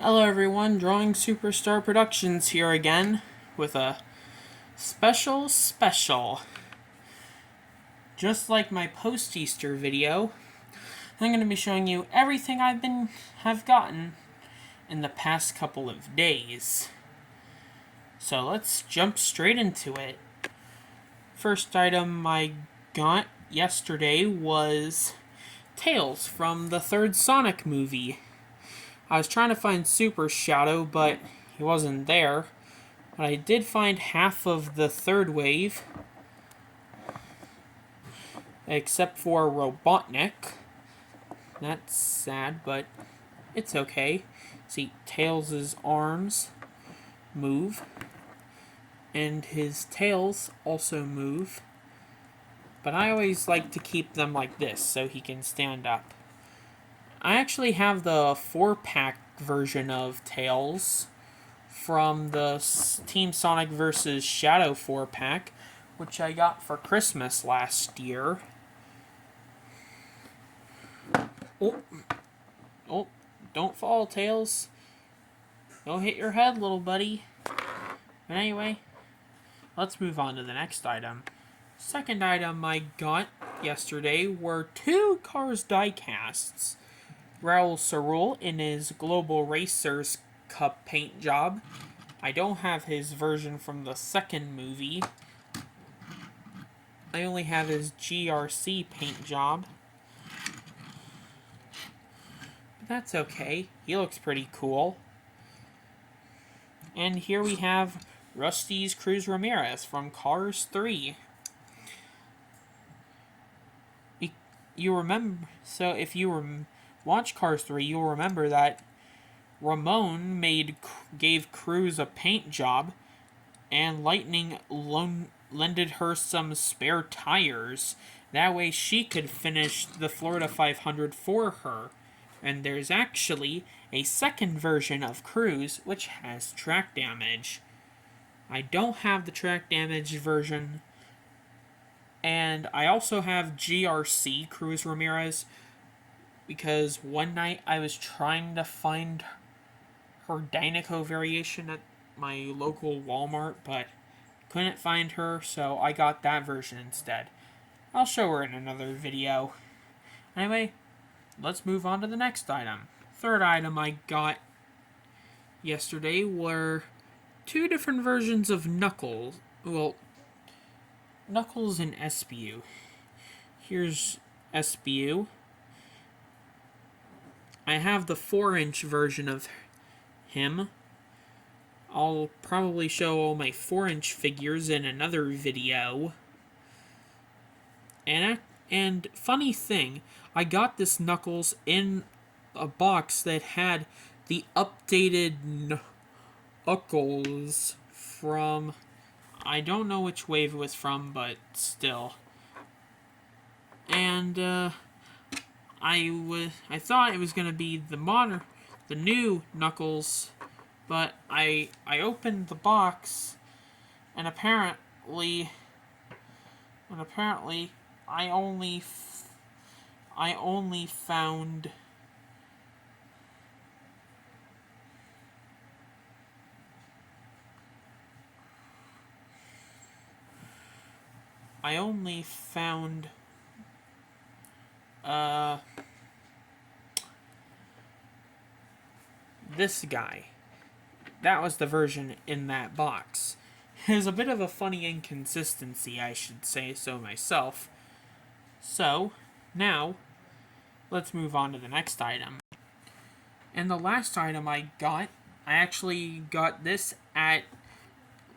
Hello everyone, Drawing Superstar Productions here again with a special. Just like my post-Easter video, I'm going to be showing you everything have gotten in the past couple of days. So let's jump straight into it. First item I got yesterday was Tails from the third Sonic movie. I was trying to find Super Shadow, but he wasn't there. But I did find half of the third wave, except for Robotnik. That's sad, but it's okay. See, Tails' arms move, and his tails also move. But I always like to keep them like this, so he can stand up. I actually have the 4-pack version of Tails from the Team Sonic vs. Shadow 4-pack, which I got for Christmas last year. Oh, don't fall, Tails. Don't hit your head, little buddy. But anyway, let's move on to the next item. Second item I got yesterday were 2 Cars die-casts. Raul Cerul in his Global Racers Cup paint job. I don't have his version from the second movie. I only have his GRC paint job. But that's okay. He looks pretty cool. And here we have Rusty's Cruz Ramirez from Cars 3. You remember, so if you watch Cars 3, you'll remember that Ramon gave Cruz a paint job, and Lightning lended her some spare tires. That way she could finish the Florida 500 for her. And there's actually a second version of Cruz which has track damage. I don't have the track damage version. And I also have GRC Cruz Ramirez, because one night I was trying to find her Dynaco variation at my local Walmart, but couldn't find her, so I got that version instead. I'll show her in another video. Anyway, let's move on to the next item. Third item I got yesterday were 2 different versions of Knuckles. Well, Knuckles and SBU. Here's SBU. I have the 4-inch version of him. I'll probably show all my 4-inch figures in another video. And funny thing, I got this Knuckles in a box that had the updated Knuckles from, I don't know which wave it was from, but still. And I thought it was gonna be the new Knuckles, but I opened the box, and apparently I only found this guy. That was the version in that box. There's a bit of a funny inconsistency, I should say so myself. So, now, let's move on to the next item. And the last item I actually got this at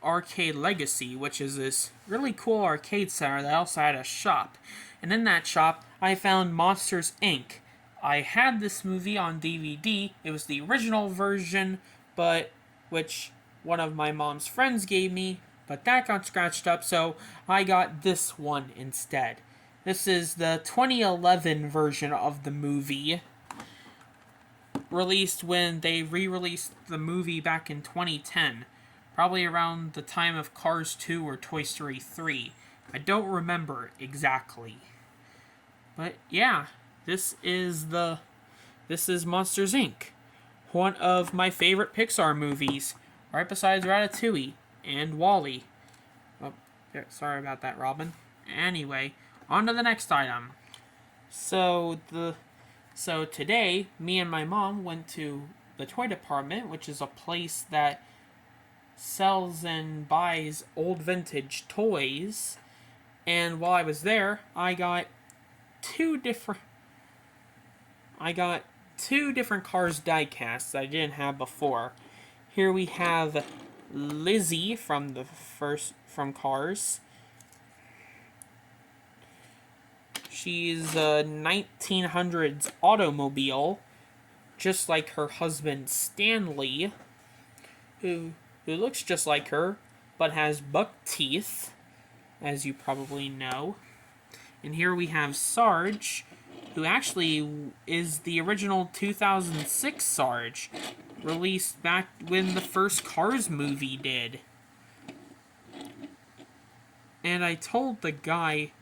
Arcade Legacy, which is this really cool arcade center that also had a shop. And in that shop, I found Monsters, Inc. I had this movie on DVD. It was the original version, but which one of my mom's friends gave me, but that got scratched up, so I got this one instead. This is the 2011 version of the movie, released when they re-released the movie back in 2010, probably around the time of Cars 2 or Toy Story 3. I don't remember exactly. But yeah, this is Monsters, Inc. one of my favorite Pixar movies, right besides Ratatouille and Wall-E. Oh, sorry about that, Robin. Anyway, on to the next item. So today, me and my mom went to the toy department, which is a place that sells and buys old vintage toys. And while I was there, I got two different Cars die-casts I didn't have before. Here we have Lizzie from Cars. She's a 1900s automobile, just like her husband Stanley, who looks just like her, but has buck teeth, as you probably know. And here we have Sarge, who actually is the original 2006 Sarge, released back when the first Cars movie did. And I told the guy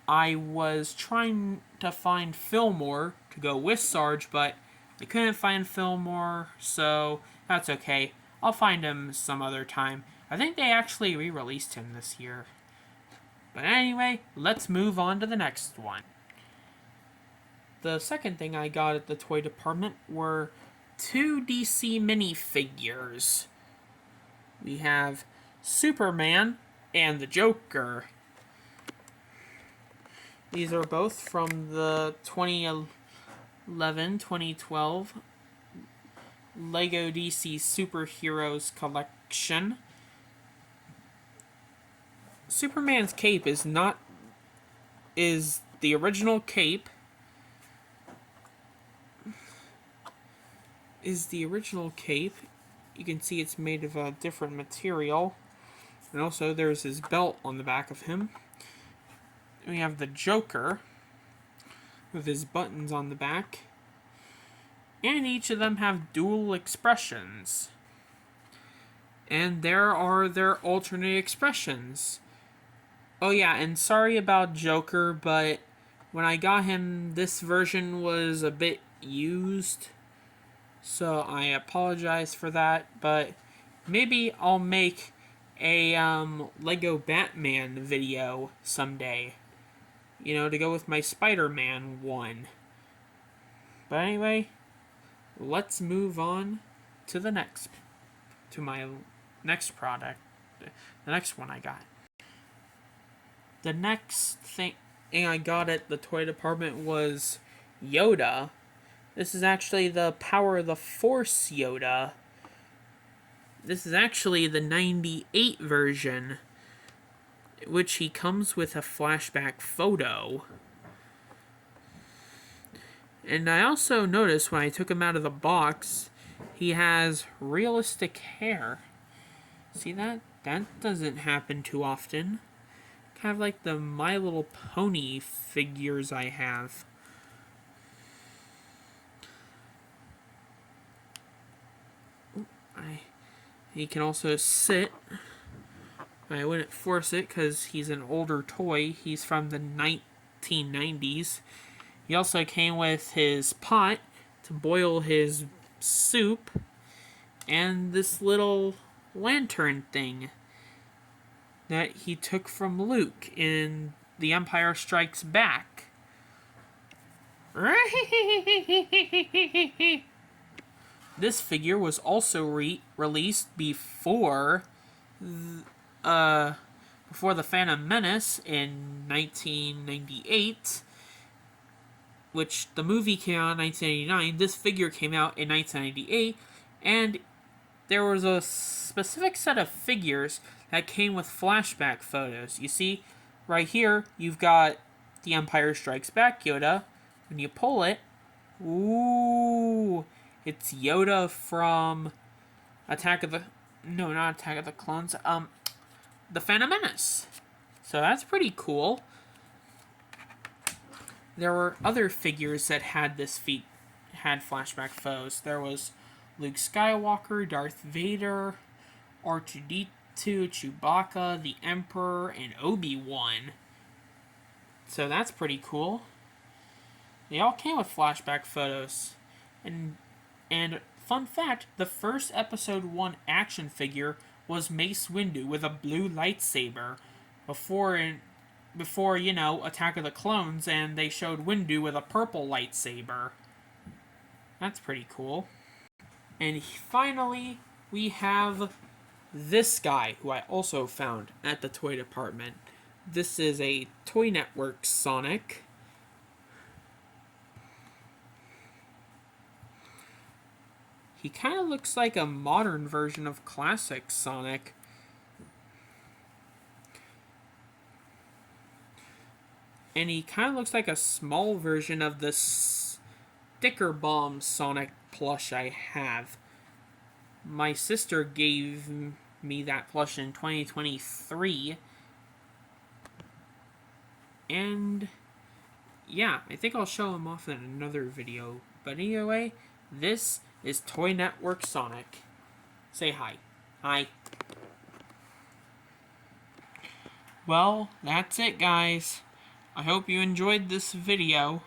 I was trying to find Fillmore to go with Sarge, but I couldn't find Fillmore, so that's okay. I'll find him some other time. I think they actually re-released him this year. But anyway, let's move on to the next one. The second thing I got at the toy department were 2 DC minifigures. We have Superman and the Joker. These are both from the 2011-2012 Lego DC Superheroes collection. Superman's cape is the original cape. You can see it's made of a different material. And also there's his belt on the back of him. We have the Joker with his buttons on the back. And each of them have dual expressions. And there are their alternate expressions. Oh yeah, and sorry about Joker, but when I got him, this version was a bit used. So I apologize for that, but maybe I'll make a Lego Batman video someday. To go with my Spider-Man one. But anyway, let's move on to my next product. The next one I got. The next thing I got at the toy department was Yoda. This is actually the Power of the Force Yoda. This is actually the 98 version, which he comes with a flashback photo. And I also noticed when I took him out of the box, he has realistic hair. See that? That doesn't happen too often. Kind of like the My Little Pony figures I have. He can also sit. I wouldn't force it because he's an older toy. He's from the 1990s. He also came with his pot to boil his soup and this little lantern thing that he took from Luke in The Empire Strikes Back. This figure was also released before The Phantom Menace in 1998, which the movie came out in 1989. This figure came out in 1998, and there was a specific set of figures that came with flashback photos. You see, right here, you've got The Empire Strikes Back Yoda. When you pull it, ooh, it's Yoda from not Attack of the Clones, The Phantom Menace. So that's pretty cool. There were other figures that had flashback photos. There was Luke Skywalker, Darth Vader, R2-D2, Chewbacca, the Emperor, and Obi-Wan. So that's pretty cool. They all came with flashback photos. And fun fact, the first episode 1 action figure was Mace Windu with a blue lightsaber before, Attack of the Clones, and they showed Windu with a purple lightsaber. That's pretty cool. And finally, we have this guy, who I also found at the toy department. This is a Toy Network Sonic. He kind of looks like a modern version of classic Sonic. And he kind of looks like a small version of the Sticker Bomb Sonic plush I have. My sister gave me that plush in 2023. And yeah, I think I'll show him off in another video. But anyway, this is Toy Network Sonic. Say hi. Hi. Well, that's it, guys. I hope you enjoyed this video.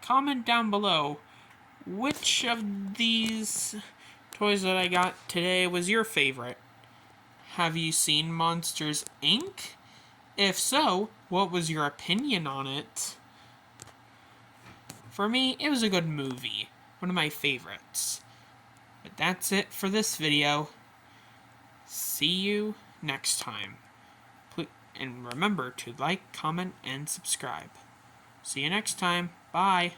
Comment down below which of these toys that I got today was your favorite. Have you seen Monsters, Inc.? If so, what was your opinion on it? For me, it was a good movie. One of my favorites. But that's it for this video. See you next time. And remember to like, comment, and subscribe. See you next time. Bye.